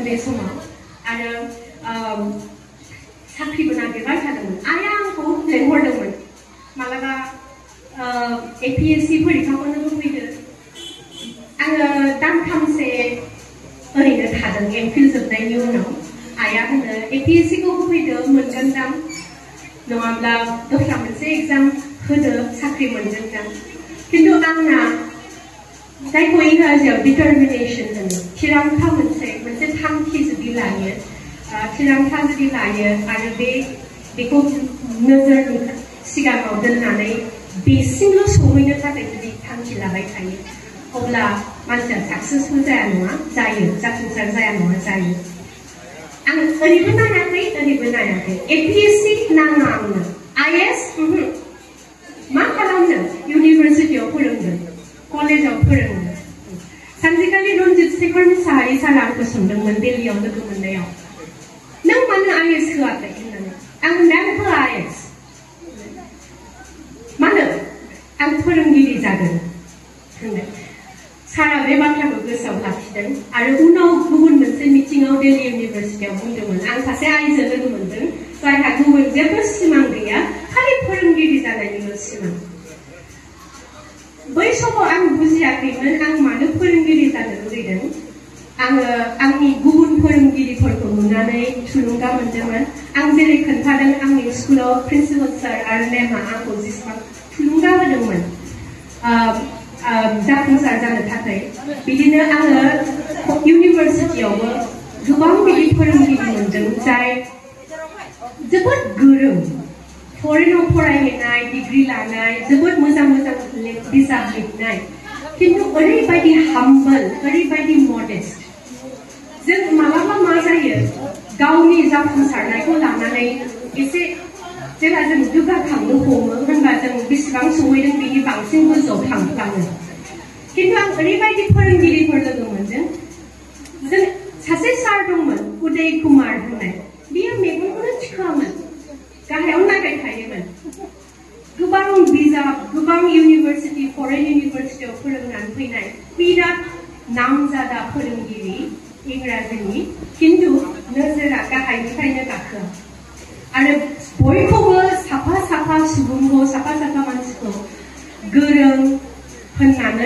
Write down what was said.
बे समाव आरो साख्रिबो नागिरबाय थादोंमोन आइया आंखौ लेंहरदोंमोन मालाबा APSC फरिखाखौनो होफैदो आङो दानथामसे ओरैनो थादों MPhil जोबनायनि उनाव आइया होनो APSC खौ होफैदो मोनगोनदां नङाब्ला दस्रा मोनसे एग्जाम होदो साख्रि मोनगोनदां खिन्थु आंना जायखौ इंराजियाव डिटारमिनेशन होनो थिरांथा मोनसे थांखि जुदि लायो थिरांथा जुदि लायो आरो बेखौ नोजोरनि सिगाङाव दोननानै बेसिमल' सहैनो थाखाय जुदि थांखि लाबाय थायो अब्ला मानसिया साक्सेसफुल जाया नङा जायो जाफुंसार जाया नङा जायो आं ओरैबो नायाखै APSC नाङा आंनो IAS मा खालामनो इउनिभारसिटियाव फोरोंदों कलेजाव फोरोंदों सानसेखालि रन्जित शेखर मुसाहारि सारा आंखौ सोंदोंमोन दिल्लीयाव लोगो मोननायाव नों मानो IAS होआखै होननानै आं होनदों होआ IAS मानो आं फोरोंगिरि जागोन होनदों सारा बे बाथ्राखौ गोसोआव लाखिदों आरो उनाव गुबुन मोनसे मिटिंआव दिल्ली इउनिभारसिटियाव बुंदोंमोन आं सासे आइजो लोगो मोनदों जायहा गुबुन जेबो सिमां गैया खालि फोरोंगिरि जानायनिल' सिमां बै समाव आं बुजियाखैमोन आं मानो फोरोंगिरि जानो लुबैदों आङो आंनि गुबुन फोरोंगिरिफोरखौ नुनानै थुलुंगा मोनदोंमोन आं जेरै खोन्थादों आंनि स्कुलाव प्रिन्सिपाल सार आरो मेमआ आंखौ जेसेबां थुलुंगा होदोंमोन जाफुंसार जानो थाखाय बिदिनो आङो इउनिभारसिटियावबो गोबां बिदि फोरोंगिरि मोनदों जाय जोबोद गोरों फरेनाव फरायहैनाय डिग्री लानाय जोबोद मोजां बिजाब लिरनाय खिन्थु ओरैबायदि हाम्बल ओरैबायदि मडेस्ट जों मालाबा मा जायो गावनि जाफुंसारनायखौ लानानै एसे जेब्ला जों दुगाखांनो हमो होनबा जों बेसेबां सहैदों बेनि बांसिन गोजौआव थांफ्लाङो खिन्थु आं ओरैबायदि फोरोंगिरिफोर लोगो मोनदों जों सासे सार दंमोन उदय कुमार होननाय बियो मेगनखौनो थिखाङामोन गाहायाव नायबाय थायोमोन गोबां बिजाब गोबां इउनिभारसिटि फरेन इउनिभारसिटियाव फोरोंनानै फैनाय बिराद नामजादा फोरोंगिरि इंराजिनि खिन्थु नोजोरा गाहायनिफ्रायनो गाखोआ आरो बयखौबो साफा साफा सुबुंखौ साफा साफा मानसि